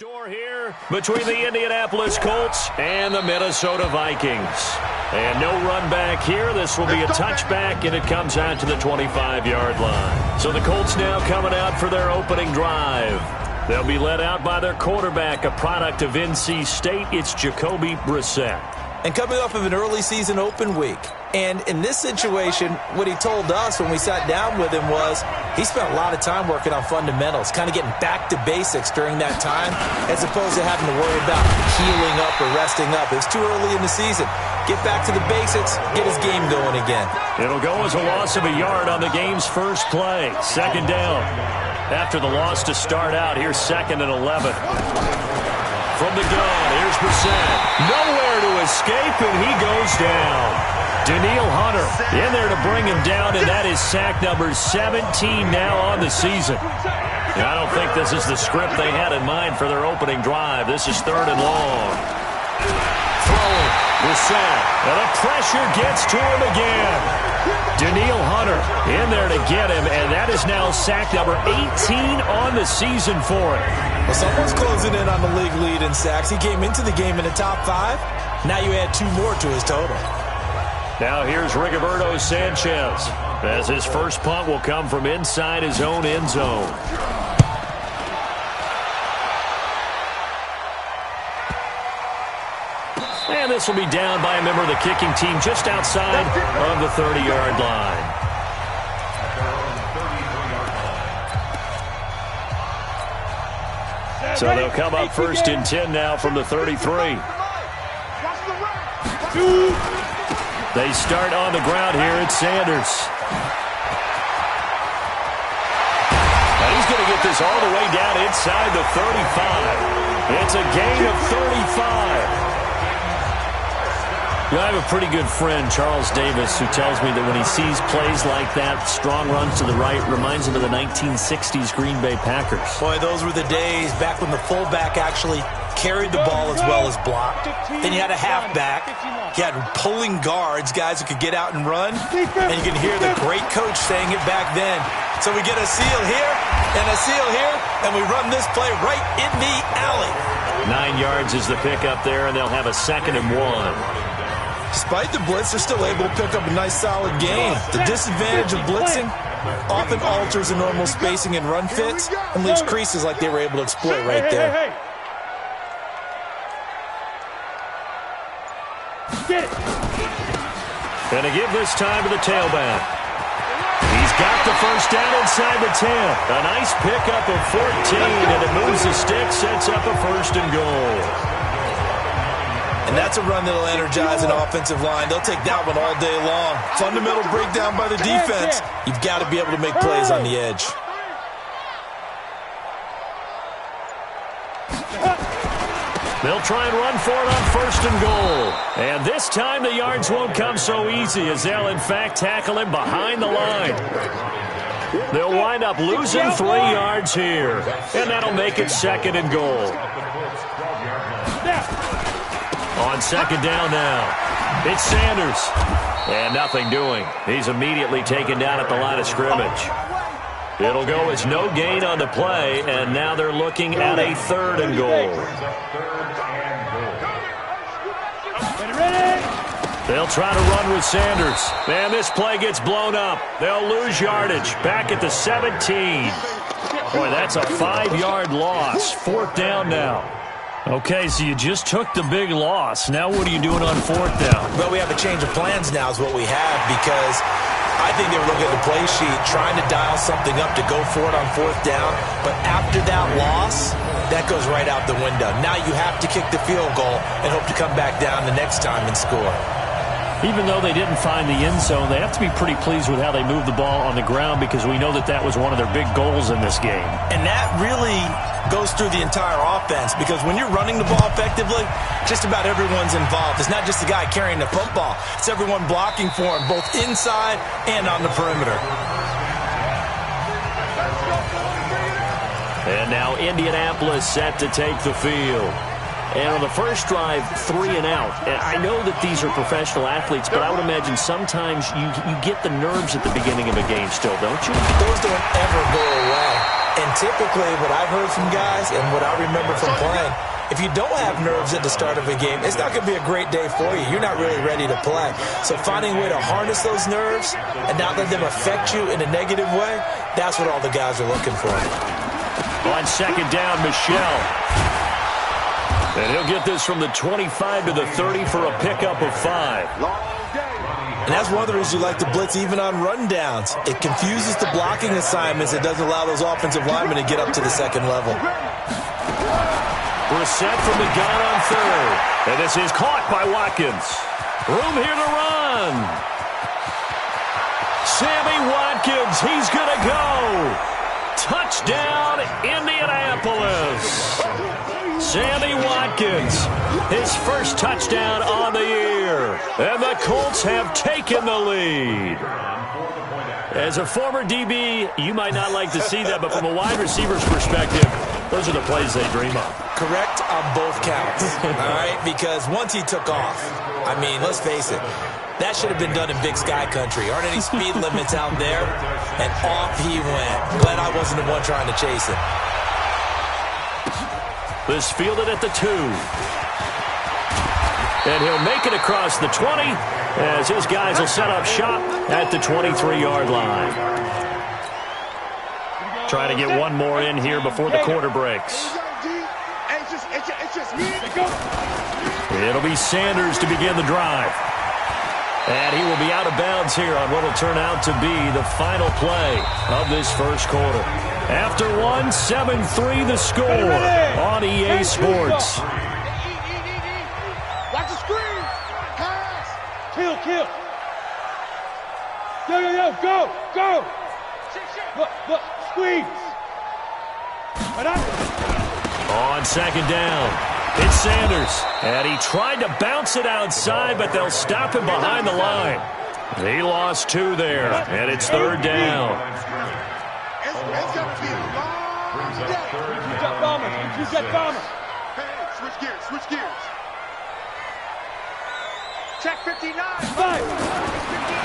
Store here between the Indianapolis Colts and the Minnesota Vikings. And no run back here. This will be a touchback, and it comes out to the 25-yard line. So the Colts now coming out for their opening drive. They'll be led out by their quarterback, a product of NC State. It's Jacoby Brissett. And coming off of an early season open week. And in this situation, what he told us when we sat down with him was he spent a lot of time working on fundamentals, kind of getting back to basics during that time, as opposed to having to worry about healing up or resting up. It was too early in the season. Get back to the basics, get his game going again. It'll go as a loss of a yard on the game's first play. Second down. After the loss to start out, here's 2nd and 11. From the gun, here's Brissett. Nowhere to escape, and he goes down. Danielle Hunter in there to bring him down, and that is sack number 17 now on the season. And I don't think this is the script they had in mind for their opening drive. This is 3rd and long. Throwing, Brissett, and the pressure gets to him again. Danielle Hunter in there to get him, and that is now sack number 18 on the season for him. Well, someone's closing in on the league lead in sacks. He came into the game in the top 5. Now you add 2 more to his total. Now here's Rigoberto Sanchez, as his first punt will come from inside his own end zone. And this will be down by a member of the kicking team just outside of the 30-yard line. So they'll come up 1st and 10 now from the 33. They start on the ground here. It's Sanders. Now he's going to get this all the way down inside the 35. It's a gain of 35. You know, I have a pretty good friend, Charles Davis, who tells me that when he sees plays like that, strong runs to the right, reminds him of the 1960s Green Bay Packers. Boy, those were the days back when the fullback actually carried the ball as well as blocked. Then you had a halfback. You had pulling guards, guys who could get out and run. And you can hear the great coach saying it back then. So we get a seal here and a seal here, and we run this play right in the alley. 9 yards is the pickup there, and they'll have a 2nd and 1. Despite the blitz, they're still able to pick up a nice solid gain. The disadvantage of blitzing often alters the normal spacing and run fits and leaves creases like they were able to exploit right there. Get it. Gonna give this time to the tailback. He's got the first down inside the 10. A nice pickup of 14, and it moves the stick, sets up a 1st and goal. And that's a run that'll energize an offensive line. They'll take that one all day long. Fundamental breakdown by the defense. You've got to be able to make plays on the edge. They'll try and run for it on 1st and goal. And this time the yards won't come so easy, as they'll in fact tackle him behind the line. They'll wind up losing 3 yards here. And that'll make it 2nd and goal. On 2nd down now, it's Sanders. And nothing doing. He's immediately taken down at the line of scrimmage. It'll go as no gain on the play, and now they're looking at a 3rd and goal. They'll try to run with Sanders. And this play gets blown up. They'll lose yardage. Back at the 17. Boy, that's a 5-yard loss. 4th down now. Okay, so you just took the big loss. Now what are you doing on 4th down? Well, we have a change of plans now is what we have, because I think they were looking at the play sheet, trying to dial something up to go for it on 4th down. But after that loss, that goes right out the window. Now you have to kick the field goal and hope to come back down the next time and score. Even though they didn't find the end zone, they have to be pretty pleased with how they moved the ball on the ground, because we know that that was one of their big goals in this game. And that really goes through the entire offense, because when you're running the ball effectively, just about everyone's involved. It's not just the guy carrying the football. It's everyone blocking for him, both inside and on the perimeter. And now Indianapolis set to take the field. And on the first drive, 3 and out. And I know that these are professional athletes, but I would imagine sometimes you get the nerves at the beginning of a game still, don't you? Those don't ever go away. And typically what I've heard from guys and what I remember from playing, if you don't have nerves at the start of a game, it's not going to be a great day for you. You're not really ready to play. So finding a way to harness those nerves and not let them affect you in a negative way, that's what all the guys are looking for. On second down, Michelle. And he'll get this from the 25 to the 30 for a pickup of 5. And that's one of the reasons you like to blitz even on rundowns. It confuses the blocking assignments. It doesn't allow those offensive linemen to get up to the second level. Brissett from the gun on third. And this is caught by Watkins. Room here to run. Sammy Watkins, he's going to go. Touchdown, Indianapolis. Sammy Watkins, his first touchdown on the year. And the Colts have taken the lead. As a former DB, you might not like to see that, but from a wide receiver's perspective, those are the plays they dream of. Correct on both counts, all right? Because once he took off, I mean, let's face it, that should have been done in Big Sky Country. Aren't any speed limits out there? And off he went. Glad I wasn't the one trying to chase him. This fielded at the 2. And he'll make it across the 20 as his guys will set up shop at the 23-yard line. Trying to get one more in here before the quarter breaks. It'll be Sanders to begin the drive. And he will be out of bounds here on what will turn out to be the final play of this first quarter. After one, 7-3 the score on EA Sports. Watch the screen. Pass. Kill. Yo, go. Look, squeeze. On second down, it's Sanders. And he tried to bounce it outside, but they'll stop him behind the line. He lost 2 there, and it's third down. It's going to be a long day. You got Bomber. Hey, switch gears. Check 59.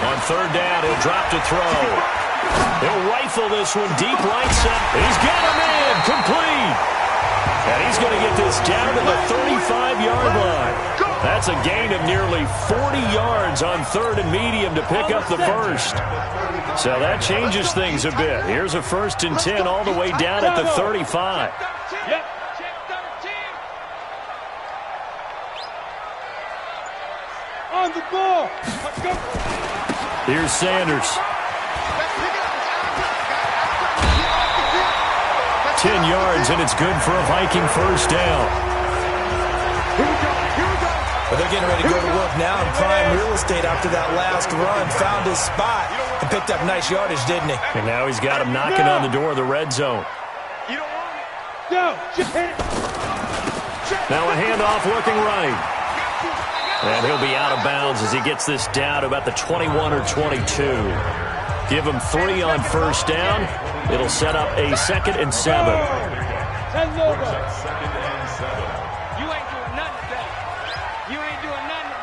On third down, he'll drop to throw. He'll rifle this one deep right center. He's got him in, complete. And he's going to get this down to the 35-yard line. That's a gain of nearly 40 yards on third and medium to pick up the first. So that changes things a bit. Here's a 1st and 10 all the way down at the 35. Yep. On the ball. Let's go. Here's Sanders. 10 yards, and it's good for a Viking first down. Here we go. But they're getting ready to go to work now in prime real estate after that last run. Found his spot and picked up nice yardage, didn't he? And now he's got him knocking on the door of the red zone. You don't want it. Go. Just hit it. Now a handoff looking right. And he'll be out of bounds as he gets this down to about the 21 or 22. Give him 3 on first down. It'll set up a 2nd and 7. You ain't doing nothing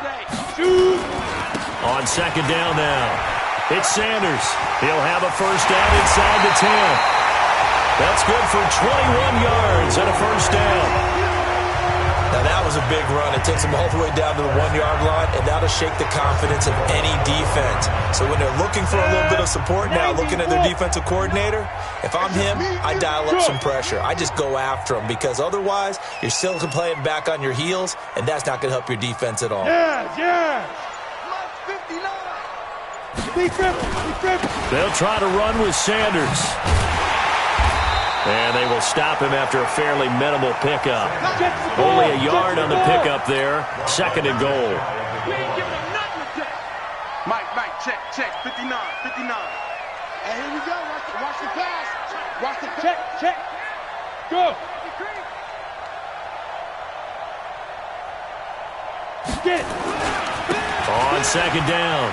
today. Shoot. On second down now, it's Sanders. He'll have a first down inside the 10. That's good for 21 yards and a first down. Now that was a big run. It takes them all the way down to the 1-yard line, and that'll shake the confidence of any defense. So when they're looking for a little bit of support now, looking at their defensive coordinator, if I'm him, I dial up some pressure. I just go after them because otherwise you're still playing back on your heels, and that's not going to help your defense at all. Yeah. Be careful. They'll try to run with Sanders. And they will stop him after a fairly minimal pickup. Only a yard on the pickup there. 2nd and goal. We ain't giving him nothing today. Mike, check. 59. And here we go. Watch the pass. Watch the check. Go. Get it. On second down,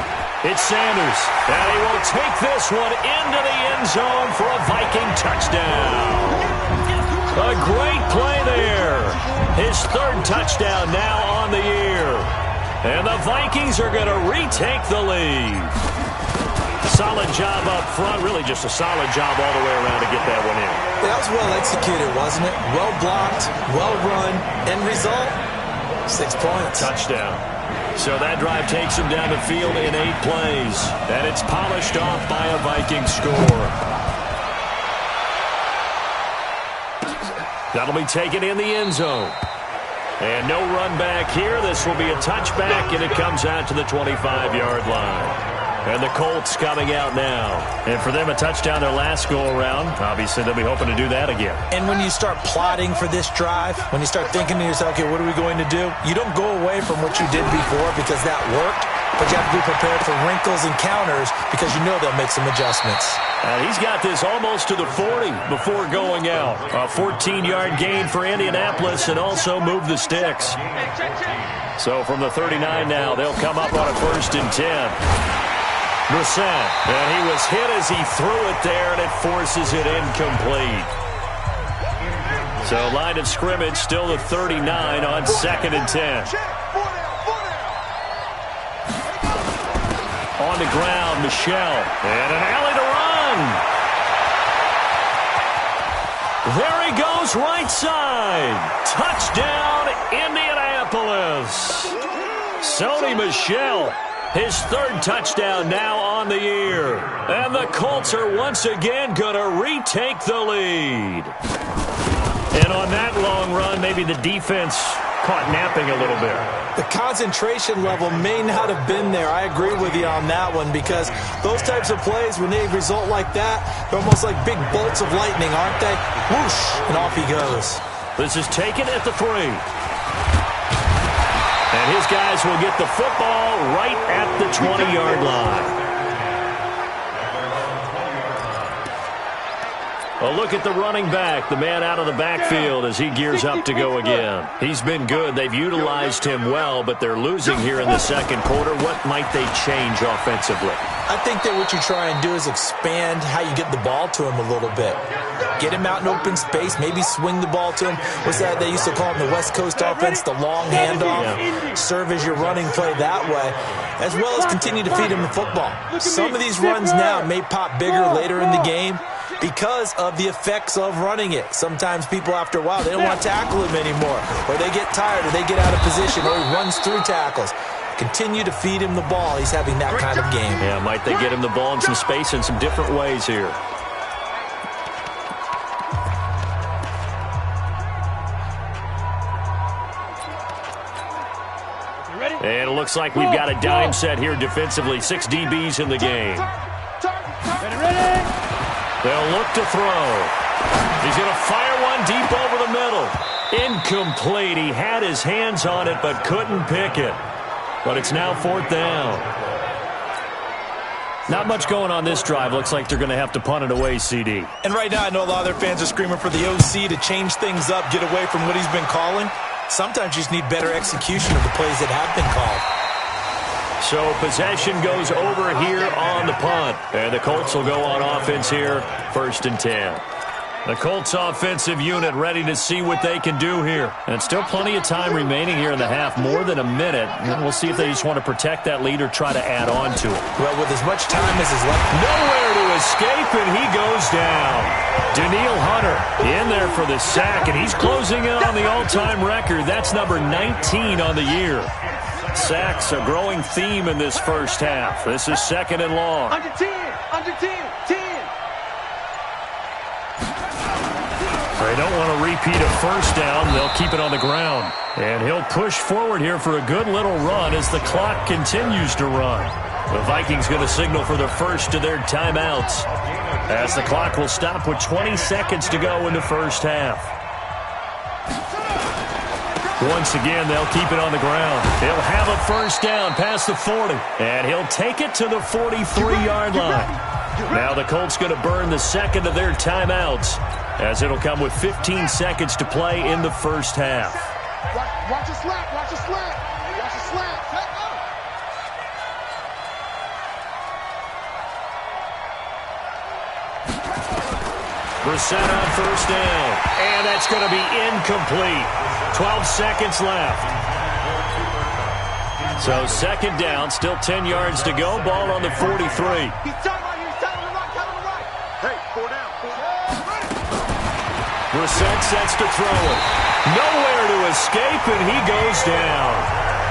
it's Sanders. And he will take this one into the end zone for a Viking touchdown. A great play there. His third touchdown now on the year. And the Vikings are going to retake the lead. Solid job up front. Really just a solid job all the way around to get that one in. That was well executed, wasn't it? Well blocked, well run. End result, 6 points. Touchdown. So that drive takes him down the field in 8 plays. And it's polished off by a Vikings score. That'll be taken in the end zone. And no run back here. This will be a touchback, and it comes out to the 25-yard line. And the Colts coming out now. And for them, a touchdown their last go-around. Obviously, they'll be hoping to do that again. And when you start plotting for this drive, when you start thinking to yourself, okay, what are we going to do? You don't go away from what you did before because that worked, but you have to be prepared for wrinkles and counters because you know they'll make some adjustments. He's got this almost to the 40 before going out. A 14-yard gain for Indianapolis and also move the sticks. So from the 39 now, they'll come up on a 1st and 10. Brissett, and he was hit as he threw it there, and it forces it incomplete. So line of scrimmage still the 39 on 2nd and 10. On the ground, Michel, and an alley to run. There he goes, right side. Touchdown, Indianapolis. Sony Michel. His 3rd touchdown now on the year. And the Colts are once again going to retake the lead. And on that long run, maybe the defense caught napping a little bit. The concentration level may not have been there. I agree with you on that one because those types of plays, when they result like that, they're almost like big bolts of lightning, aren't they? Whoosh, and off he goes. This is taken at the 3. And his guys will get the football right at the 20-yard line. A look at the running back, the man out of the backfield as he gears up to go again. He's been good. They've utilized him well, but they're losing here in the second quarter. What might they change offensively? I think that what you try and do is expand how you get the ball to him a little bit. Get him out in open space, maybe swing the ball to him. What's that they used to call in the West Coast offense, the long handoff? Yeah. Serve as your running play that way, as well as continue to feed him the football. Some of these runs now may pop bigger later in the game because of the effects of running it. Sometimes people, after a while, they don't want to tackle him anymore, or they get tired, or they get out of position, or he runs through tackles. Continue to feed him the ball. He's having that kind of game. Yeah, might they get him the ball in some space in some different ways here. And it looks like we've got a dime set here defensively. 6 DBs in the game. They'll look to throw. He's going to fire one deep over the middle. Incomplete. He had his hands on it but couldn't pick it. But it's now 4th down. Not much going on this drive. Looks like they're going to have to punt it away, CD. And right now I know a lot of their fans are screaming for the OC to change things up, get away from what he's been calling. Sometimes you just need better execution of the plays that have been called. So possession goes over here on the punt. And the Colts will go on offense here, 1st and 10. The Colts offensive unit ready to see what they can do here. And still plenty of time remaining here in the half, more than a minute. And we'll see if they just want to protect that lead or try to add on to it. Well, with as much time as is left. Nowhere to escape, and he goes down. Daniil Hunter in there for the sack, and he's closing in on the all-time record. That's number 19 on the year. Sacks, a growing theme in this first half. This is 2nd and long. Under 10, under 10, 10. They don't want to repeat a first down. They'll keep it on the ground. And he'll push forward here for a good little run as the clock continues to run. The Vikings going to signal for the first of their timeouts as the clock will stop with 20 seconds to go in the first half. Once again, they'll keep it on the ground. He'll have a first down past the 40, and he'll take it to the 43-yard line. Now the Colts going to burn the second of their timeouts as it'll come with 15 seconds to play in the first half. Watch a slap, watch a slap, watch a slap. Brissett on first down. And that's going to be incomplete. 12 seconds left. So second down, still 10 yards to go. Ball on the 43. He's telling right here. He's telling him right. Hey, 4 down. Brissett sets to throw it. Nowhere to escape, and he goes down.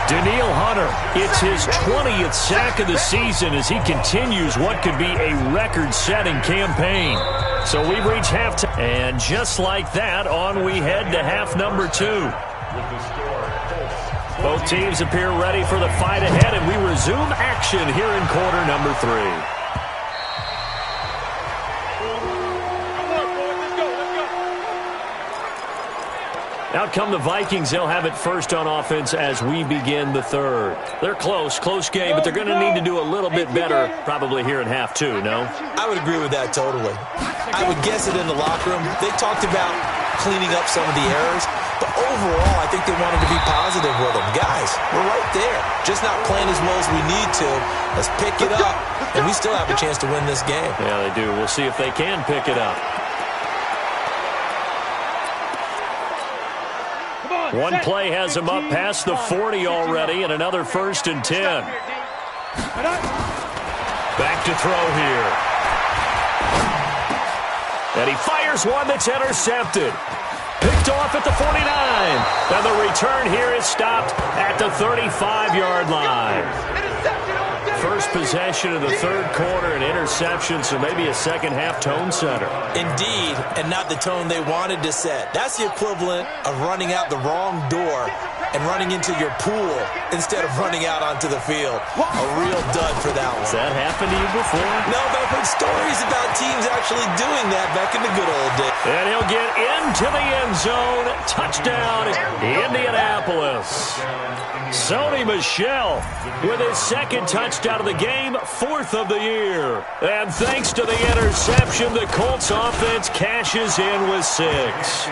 Danielle Hunter, it's his 20th sack of the season as he continues what could be a record-setting campaign. So we've reached halftime. And just like that, on we head to half number 2. Both teams appear ready for the fight ahead, and we resume action here in quarter number 3. Out come the Vikings. They'll have it first on offense as we begin the third. They're close game, but they're going to need to do a little bit better probably here in half 2, no? I would agree with that totally. I would guess it in the locker room. They talked about cleaning up some of the errors, but overall, I think they wanted to be positive with them. Guys, we're right there. Just not playing as well as we need to. Let's pick it up, and we still have a chance to win this game. Yeah, they do. We'll see if they can pick it up. One play has him up past the 40 already, and another 1st and 10. Back to throw here. And he fires one that's intercepted. Picked off at the 49. And the return here is stopped at the 35-yard line. First possession of the third quarter, an interception, so maybe a second-half tone setter. Indeed, and not the tone they wanted to set. That's the equivalent of running out the wrong door and running into your pool instead of running out onto the field. A real dud for that one. Has that happened to you before? No, but I've heard stories about teams actually doing that back in the good old days. And he'll get into the end zone. Touchdown, Indianapolis. Sony Michel with his second touchdown of the game, 4th of the year. And thanks to the interception, the Colts offense cashes in with 6.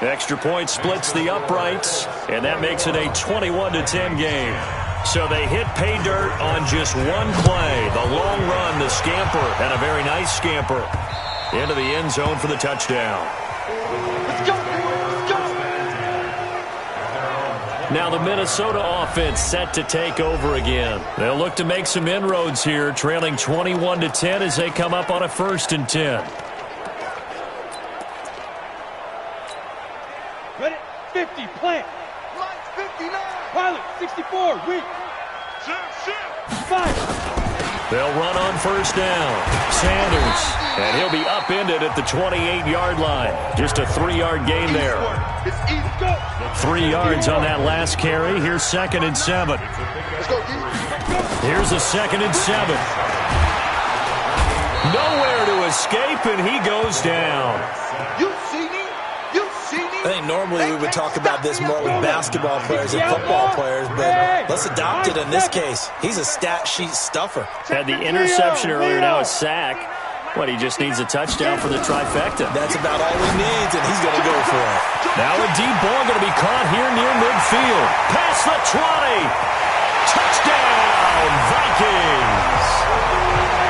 Extra point splits the uprights, and that makes it a 21-10 game. So they hit pay dirt on just one play. The long run, the scamper, and a very nice scamper into the end zone for the touchdown. Let's go. Let's go. Now the Minnesota offense set to take over again. They'll look to make some inroads here, trailing 21-10 as they come up on a 1st and 10. Ready? 50, plant. Lights 59. Pilot, 64, weak. Fire. They'll run on first down. Sanders, and he'll be upended at the 28-yard line. Just a 3-yard gain there. 3 yards on that last carry. Here's 2nd and 7. Here's a 2nd and 7. Nowhere to escape, and he goes down. You see me? You see me? I think normally we would talk about this more with basketball players and football players, but let's adopt it in this case. He's a stat sheet stuffer. Had the interception earlier, now a sack. What, he just needs a touchdown for the trifecta. That's about all he needs, and he's going to go for it. Now a deep ball going to be caught here near midfield. Past the 20. Touchdown, Vikings.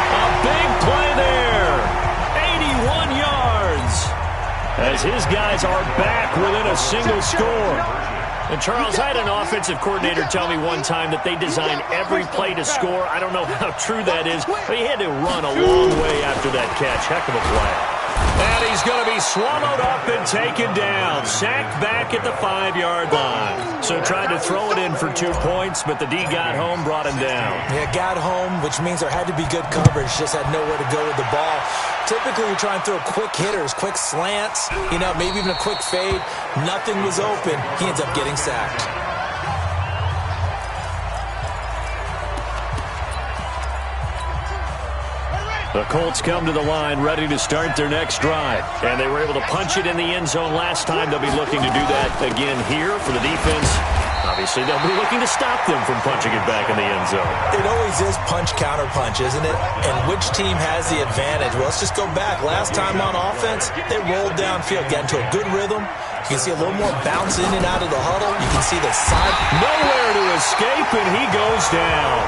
A big play there. 81 yards. As his guys are back within a single score. And Charles, I had an offensive coordinator tell me one time that they design every play to score. I don't know how true that is, but he had to run a long way after that catch. Heck of a play. And he's going to be swallowed up and taken down. Sacked back at the 5-yard line. So tried to throw it in for 2 points, but the D got home, brought him down. Yeah, got home, which means there had to be good coverage. Just had nowhere to go with the ball. Typically, we try and throw quick hitters, quick slants, maybe even a quick fade. Nothing was open. He ends up getting sacked. The Colts come to the line ready to start their next drive. And they were able to punch it in the end zone last time. They'll be looking to do that again here for the defense. Obviously, they'll be looking to stop them from punching it back in the end zone. It always is punch-counter-punch, isn't it? And which team has the advantage? Well, let's just go back. Last time on offense, they rolled downfield, got into a good rhythm. You can see a little more bounce in and out of the huddle. You can see the side. Nowhere to escape, and he goes down.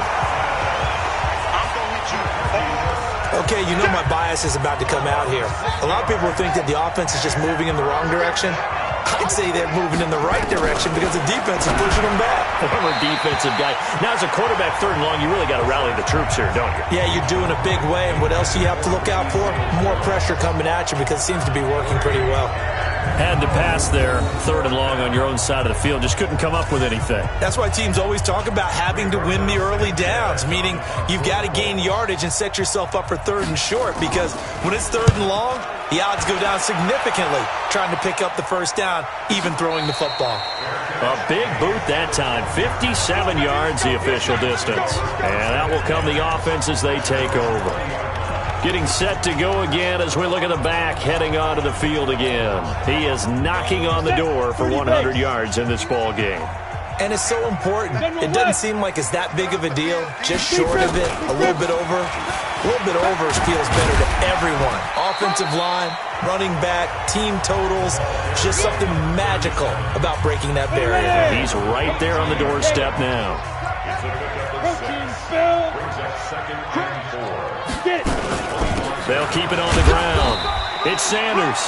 Okay, you know my bias is about to come out here. A lot of people think that the offense is just moving in the wrong direction. I'd say they're moving in the right direction because the defense is pushing them back. Former defensive guy. Now, as a quarterback, 3rd and long, you really got to rally the troops here, don't you? Yeah, you're doing a big way, and what else do you have to look out for? More pressure coming at you because it seems to be working pretty well. Had to pass there, 3rd and long on your own side of the field. Just couldn't come up with anything. That's why teams always talk about having to win the early downs, meaning you've got to gain yardage and set yourself up for 3rd and short, because when it's 3rd and long, the odds go down significantly trying to pick up the first down, even throwing the football. A big boot that time. 57 yards, the official distance. And that will come the offense as they take over. Getting set to go again as we look at the back, heading onto the field again. He is knocking on the door for 100 yards in this ball game. And it's so important. It doesn't seem like it's that big of a deal. Just short of it, a little bit over. A little bit over feels better to everyone. Offensive line, running back, team totals. Just something magical about breaking that barrier. He's right there on the doorstep now. They'll keep it on the ground. It's Sanders.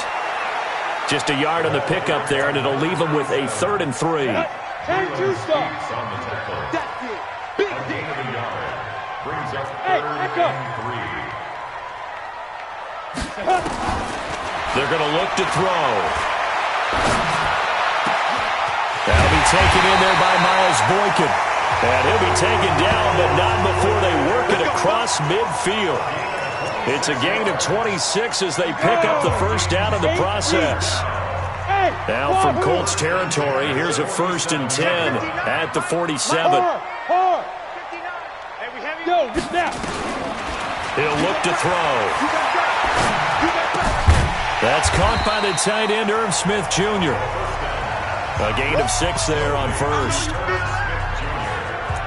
Just a yard on the pickup there, and it'll leave him with a 3rd and 3. And 2 stops. That's it. Big deal. Hey, back up. They're going to look to throw. That'll be taken in there by Miles Boykin. And he'll be taken down, but not before they work it across midfield. It's a gain of 26 as they pick up the first down in the process. Now from Colts territory, here's a 1st and 10 at the 47. He'll look to throw. That's caught by the tight end, Irv Smith Jr. A gain of 6 there on 1st.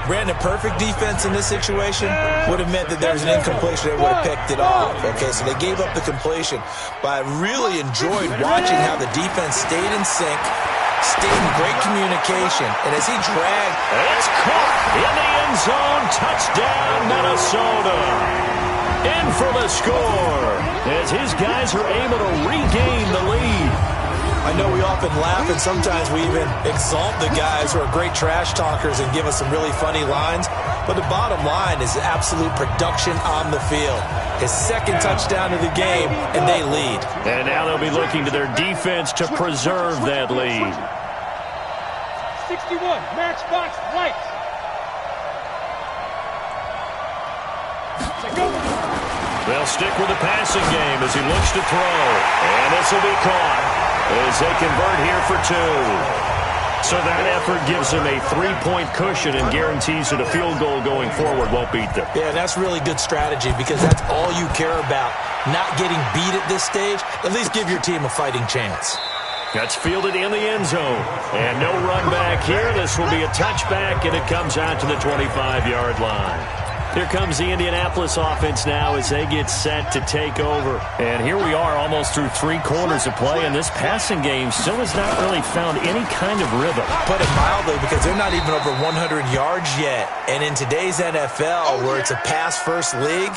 Brandon, perfect defense in this situation would have meant that there was an incompletion. They would have picked it off. Okay, so they gave up the completion. But I really enjoyed watching how the defense stayed in sync, stayed in great communication. And as he dragged... It's caught in the end zone. Touchdown, Minnesota. In for the score as his guys are able to regain the lead. I know we often laugh, and sometimes we even exalt the guys who are great trash talkers and give us some really funny lines. But the bottom line is absolute production on the field. His 2nd touchdown of the game, and they lead. And now they'll be looking to their defense to preserve that lead. 61, matchbox lights. They'll stick with the passing game as he looks to throw. And this will be caught as they convert here for 2. So that effort gives them a 3-point cushion and guarantees that a field goal going forward won't beat them. Yeah, that's really good strategy because that's all you care about. Not getting beat at this stage. At least give your team a fighting chance. That's fielded in the end zone. And no run back here. This will be a touchback, and it comes out to the 25-yard line. Here comes the Indianapolis offense now as they get set to take over. And here we are almost through 3 quarters of play, and this passing game still has not really found any kind of rhythm. Put it mildly, because they're not even over 100 yards yet. And in today's NFL, where it's a pass-first league,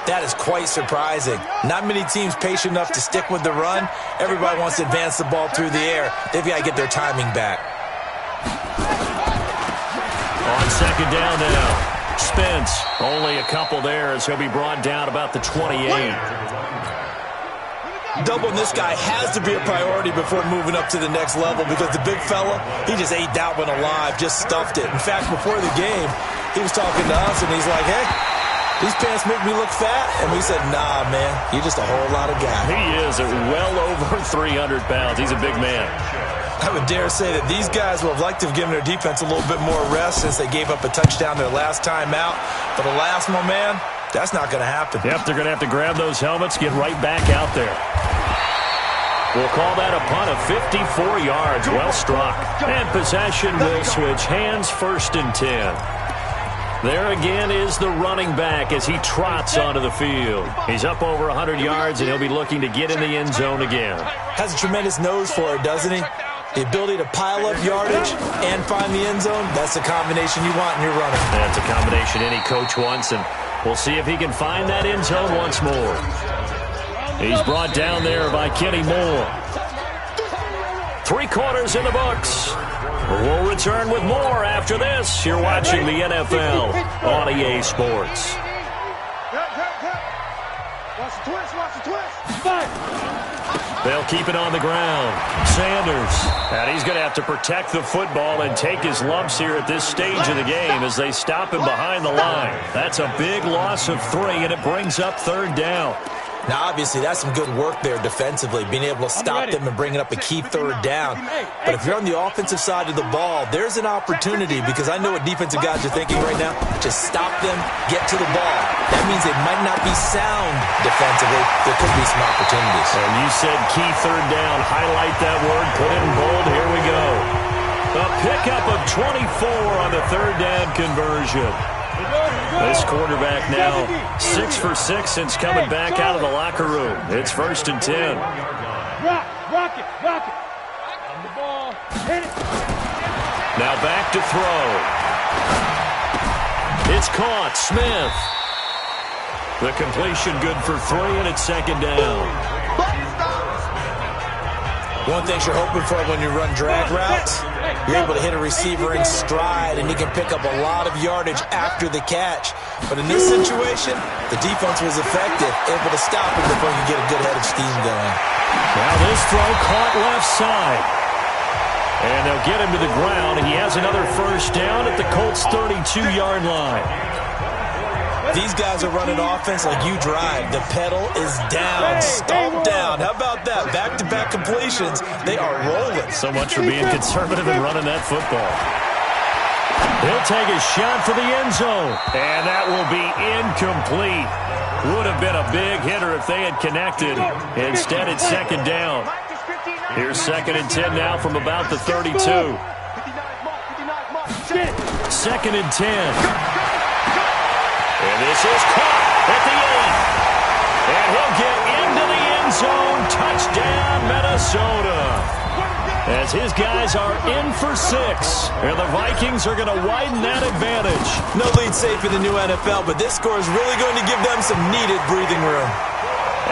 that is quite surprising. Not many teams patient enough to stick with the run. Everybody wants to advance the ball through the air. They've got to get their timing back. On 2nd down now. Spence, only a couple there as he'll be brought down about the 28. Doubling this guy has to be a priority before moving up to the next level because the big fella, he just ate that one alive, just stuffed it. In fact, before the game, he was talking to us, and he's like, hey, these pants make me look fat. And we said, nah, man, you're just a whole lot of guy. He is at well over 300 pounds. He's a big man. I would dare say that these guys would have liked to have given their defense a little bit more rest since they gave up a touchdown their last time out. But alas, my man, that's not going to happen. Yep, they're going to have to grab those helmets, get right back out there. We'll call that a punt of 54 yards. Well struck. And possession will switch hands, 1st and 10. There again is the running back as he trots onto the field. He's up over 100 yards, and he'll be looking to get in the end zone again. Has a tremendous nose for it, doesn't he? The ability to pile up yardage and find the end zone, that's the combination you want in your running. That's a combination any coach wants, and We'll see if he can find that end zone once more. He's brought down there by Kenny Moore. 3 quarters in the books. We'll return with more after this. You're watching the NFL on EA Sports. Watch the twist, watch the twist. Fight. They'll keep it on the ground. Sanders. And he's going to have to protect the football and take his lumps here at this stage of the game as they stop him behind the line. That's a big loss of 3, and it brings up 3rd down. Now, obviously, that's some good work there defensively, being able to stop them and bringing up a key 3rd down. But if you're on the offensive side of the ball, there's an opportunity, because I know what defensive guys are thinking right now. Just stop them, get to the ball. That means they might not be sound defensively. There could be some opportunities. And you said key 3rd down. Highlight that word. Put it in bold. Here we go. A pickup of 24 on the 3rd down conversion. This quarterback now 6 for 6 since coming back out of the locker room. It's 1st and 10. Rock it. On the ball. Hit it. Now back to throw. It's caught. Smith. The completion good for 3, and it's 2nd down. One thing you're hoping for when you run drag routes, you're able to hit a receiver in stride, and he can pick up a lot of yardage after the catch. But in this situation, the defense was effective, able to stop him before he could get a good head of steam going. Now this throw caught left side. And they'll get him to the ground. He has another 1st down at the Colts' 32-yard line. These guys are running offense like you drive. The pedal is down, stomp down. How about that? Back-to-back completions. They are rolling. So much for being conservative and running that football. He'll take a shot for the end zone. And that will be incomplete. Would have been a big hitter if they had connected. Instead, it's 2nd down. Here's 2nd and 10 now from about the 32. 2nd and 10. And this is caught at the end. And he'll get into the end zone. Touchdown, Minnesota. As his guys are in for 6. And the Vikings are going to widen that advantage. No lead safe in the new NFL, but this score is really going to give them some needed breathing room.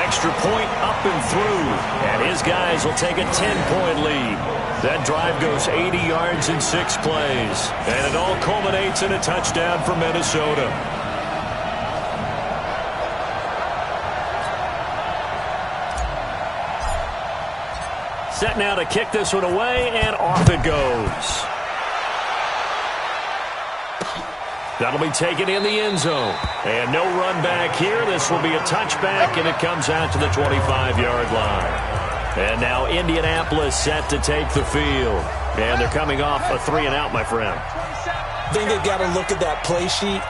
Extra point up and through. And his guys will take a 10-point lead. That drive goes 80 yards in 6 plays. And it all culminates in a touchdown for Minnesota. Set now to kick this one away, and off it goes. That'll be taken in the end zone. And no run back here. This will be a touchback, and it comes out to the 25-yard line. And now Indianapolis set to take the field. And they're coming off a 3-and-out, my friend. I think they've got to look at that play sheet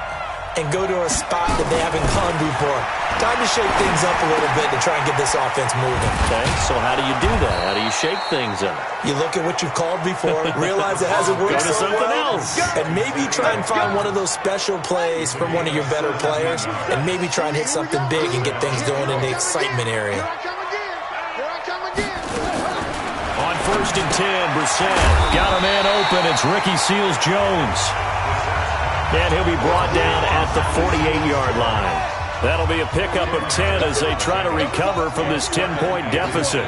and go to a spot that they haven't gone before. Time to shake things up a little bit to try and get this offense moving. Okay, so how do you do that? How do you shake things up? You look at what you've called before, realize it hasn't worked Go to so something well, else. and maybe try and find one of those special plays from one of your better players, and maybe try and hit something big and get things going in the excitement area. On 1st and 10, Brissett got a man open. It's Ricky Seals-Jones. And he'll be brought down at the 48-yard line. That'll be a pickup of 10 as they try to recover from this 10-point deficit.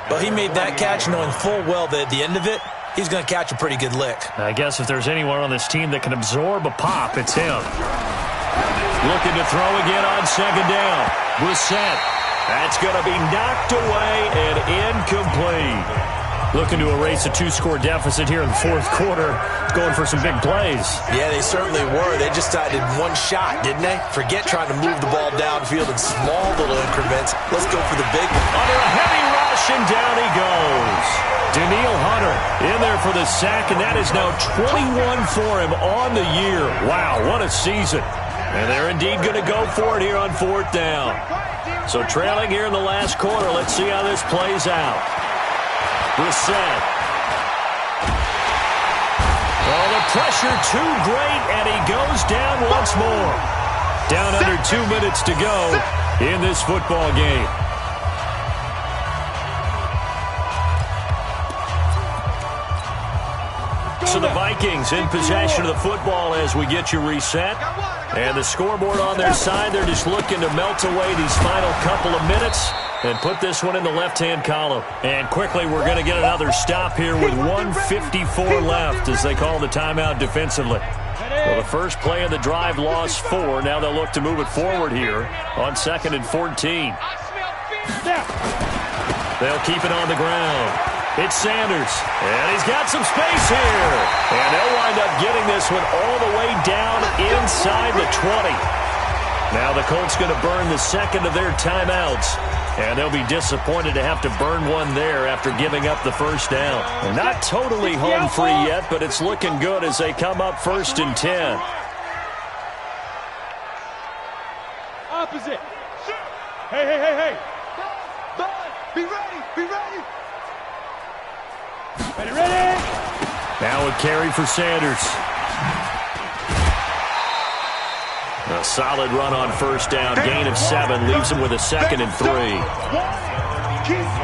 Well, he made that catch knowing full well that at the end of it, he's going to catch a pretty good lick. I guess if there's anyone on this team that can absorb a pop, it's him. Looking to throw again on 2nd down. Brissett. That's going to be knocked away and incomplete. Looking to erase a 2-score deficit here in the 4th quarter. Going for some big plays. Yeah, they certainly were. They just did one shot, didn't they? Forget trying to move the ball downfield in small little increments. Let's go for the big one. Under a heavy rush, and down he goes. Daniil Hunter in there for the sack, and that is now 21 for him on the year. Wow, what a season. And they're indeed going to go for it here on 4th down. So trailing here in the last quarter. Let's see how this plays out. Brissett. Oh, the pressure too great, and he goes down once more. Down under 2 minutes to go in this football game. So the Vikings in possession of the football as we get you reset. And the scoreboard on their side, they're just looking to melt away these final couple of minutes and put this one in the left-hand column. And quickly, we're going to get another stop here with 1:54 left as they call the timeout defensively. Well, the first play of the drive lost 4. Now they'll look to move it forward here on 2nd and 14. They'll keep it on the ground. It's Sanders, and he's got some space here. And they'll wind up getting this one all the way down inside the 20. Now the Colts going to burn the second of their timeouts, and they'll be disappointed to have to burn one there after giving up the first down. Not totally home free yet, but it's looking good as they come up 1st and 10. Opposite. Hey. Be ready. Ready. Now a carry for Sanders. A solid run on first down. Gain of 7 leaves him with a 2nd and 3.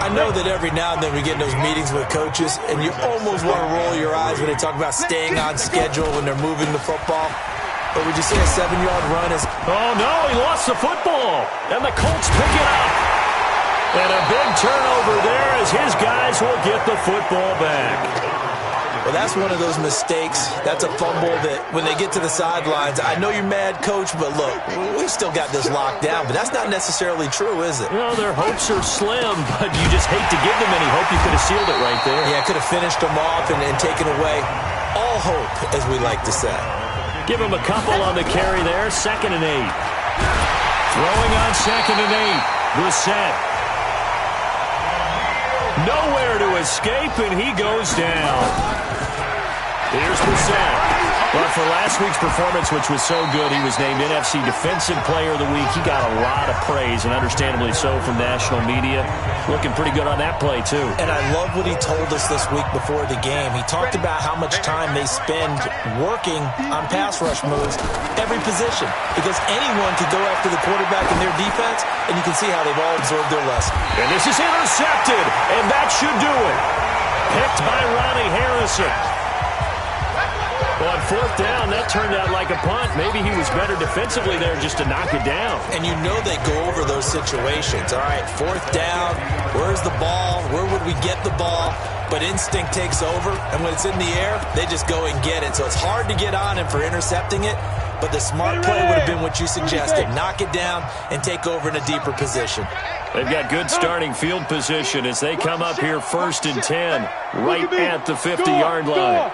I know that every now and then we get in those meetings with coaches, and you almost want to roll your eyes when they talk about staying on schedule when they're moving the football. But would you say a 7-yard run is... Oh, no, he lost the football. And the Colts pick it up. And a big turnover there as his guys will get the football back. Well, that's one of those mistakes. That's a fumble that when they get to the sidelines, I know you're mad, Coach, but look, we still got this locked down. But that's not necessarily true, is it? Well, their hopes are slim, but you just hate to give them any hope. You could have sealed it right there. Yeah, could have finished them off and taken away all hope, as we like to say. Give him a couple on the carry there. 2nd and 8. Throwing on 2nd and 8. Brissett. Nowhere to escape, and he goes down. Here's Brissett. But for last week's performance, which was so good, he was named NFC Defensive Player of the Week. He got a lot of praise, and understandably so, from national media. Looking pretty good on that play, too. And I love what he told us this week before the game. He talked about how much time they spend working on pass rush moves, every position, because anyone could go after the quarterback in their defense, and you can see how they've all absorbed their lesson. And this is intercepted, and that should do it. Picked by Ronnie Harrison. Well, on 4th down, that turned out like a punt. Maybe he was better defensively there just to knock it down. And you know they go over those situations. All right, 4th down, where's the ball? Where would we get the ball? But instinct takes over, and when it's in the air, they just go and get it. So it's hard to get on him for intercepting it, but the smart play would have been what you suggested. Knock it down and take over in a deeper position. They've got good starting field position as they come up here 1st and 10, right at the 50-yard line.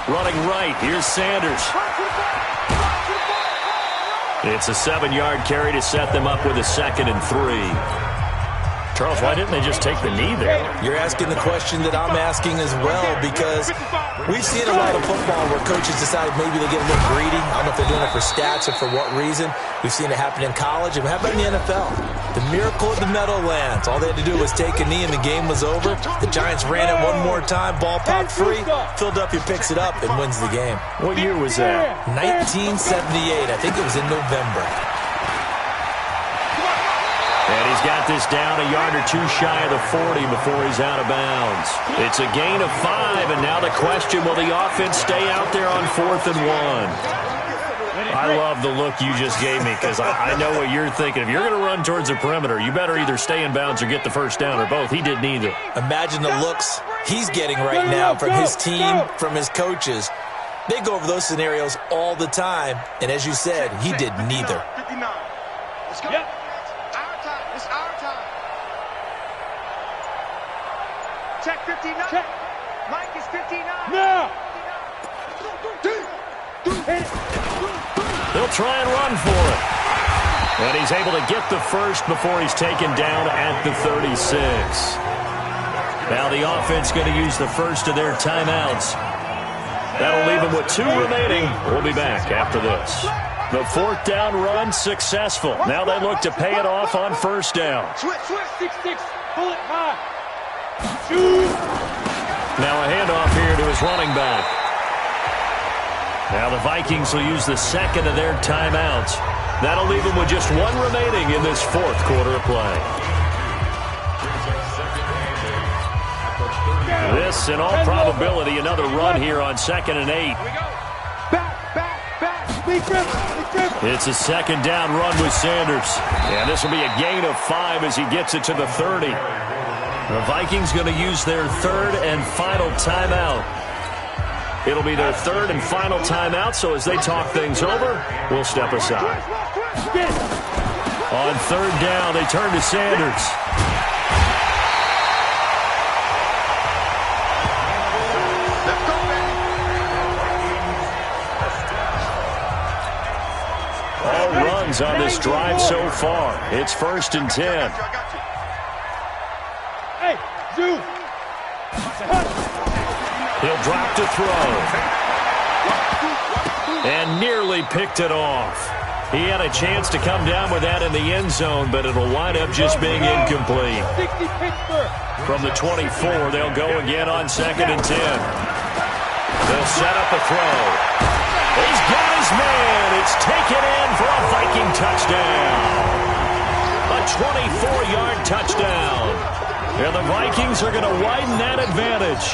Running right, here's Sanders. It's a 7-yard carry to set them up with a 2nd and 3. Charles, why didn't they just take the knee there? You're asking the question that I'm asking as well, because we've seen a lot of football where coaches decide maybe they get a little greedy. I don't know if they're doing it for stats or for what reason. We've seen it happen in college. And how about in the NFL? The miracle of the Meadowlands. All they had to do was take a knee and the game was over. The Giants ran it one more time. Ball popped free. Philadelphia picks it up and wins the game. What year was that? 1978. I think it was in November. And he's got this down a yard or two shy of the 40 before he's out of bounds. It's a gain of 5, and now the question, will the offense stay out there on 4th and 1? I love the look you just gave me, because I know what you're thinking. If you're going to run towards the perimeter, you better either stay in bounds or get the first down, or both. He did neither. Imagine the looks he's getting right now from his team, from his coaches. They go over those scenarios all the time, and as you said, he did neither. Let's go. It's our time. Check 59. Check. Mike is 59. Now. They'll try and run for it. And he's able to get the first before he's taken down at the 36. Now the offense going to use the first of their timeouts. That'll leave them with 2 remaining. We'll be back after this. The 4th down run successful. Now they look to pay it off on 1st down. Switch, 6-6, pull it high. Shoot. Now a handoff here to his running back. Now the Vikings will use the 2nd of their timeouts. That'll leave them with just 1 remaining in this 4th quarter of play. This, in all probability, another run here on 2nd and 8. It's a 2nd down run with Sanders. And this will be a gain of 5 as he gets it to the 30. The Vikings going to use their 3rd and final timeout. It'll be their 3rd and final timeout, so as they talk things over, we'll step aside. On 3rd down, they turn to Sanders. All runs on this drive so far. It's 1st and 10. Hey, Zoo. He'll drop to throw. And nearly picked it off. He had a chance to come down with that in the end zone, but it'll wind up just being incomplete. From the 24, they'll go again on 2nd and 10. They'll set up a throw. He's got his man. It's taken in for a Viking touchdown. A 24-yard touchdown. And the Vikings are going to widen that advantage.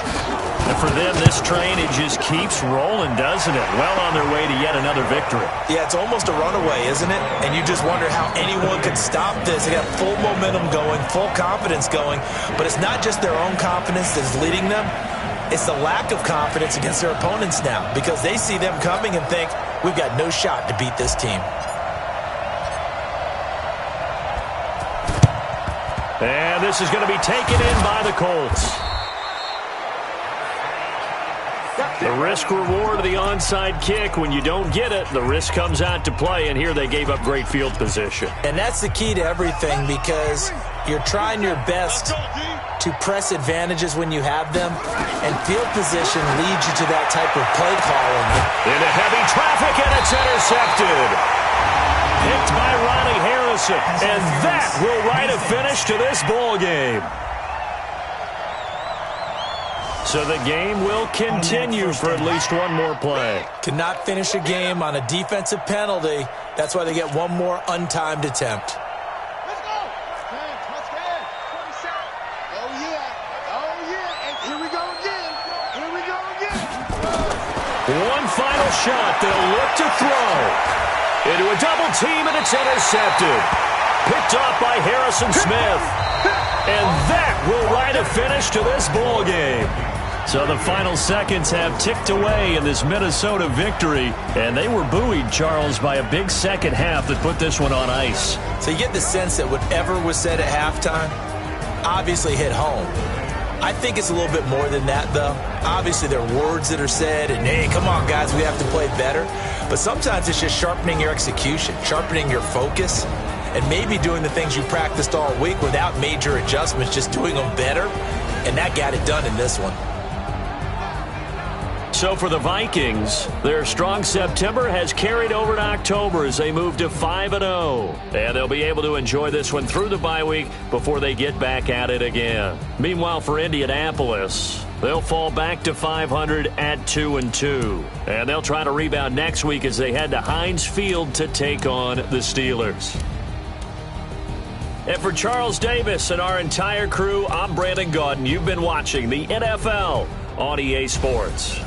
And for them, this train, it just keeps rolling, doesn't it? Well on their way to yet another victory. Yeah, it's almost a runaway, isn't it? And you just wonder how anyone could stop this. They got full momentum going, full confidence going. But it's not just their own confidence that's leading them. It's the lack of confidence against their opponents now, because they see them coming and think, we've got no shot to beat this team. And this is going to be taken in by the Colts. The risk-reward of the onside kick, when you don't get it, the risk comes out to play, and here they gave up great field position. And that's the key to everything, because you're trying your best to press advantages when you have them, and field position leads you to that type of play calling. Into heavy traffic, and it's intercepted. Picked by Ronnie Harrison, and that will write a finish to this ball game. So the game will continue for at least one more play. Cannot finish a game on a defensive penalty. That's why they get one more untimed attempt. Let's go. Touchdown. 27. Oh, yeah. Oh, yeah. And here we go again. Here we go again. One final shot. They'll look to throw. Into a double team, and it's intercepted. Picked off by Harrison Smith. And that will write a finish to this ball game. So the final seconds have ticked away in this Minnesota victory. And they were buoyed, Charles, by a big second half that put this one on ice. So you get the sense that whatever was said at halftime obviously hit home. I think it's a little bit more than that, though. Obviously, there are words that are said, and, hey, come on, guys, we have to play better. But sometimes it's just sharpening your execution, sharpening your focus, and maybe doing the things you practiced all week without major adjustments, just doing them better. And that got it done in this one. So for the Vikings, their strong September has carried over to October as they move to 5-0. And they'll be able to enjoy this one through the bye week before they get back at it again. Meanwhile, for Indianapolis, they'll fall back to 500 at 2-2. And they'll try to rebound next week as they head to Heinz Field to take on the Steelers. And for Charles Davis and our entire crew, I'm Brandon Gaudin. You've been watching the NFL on EA Sports.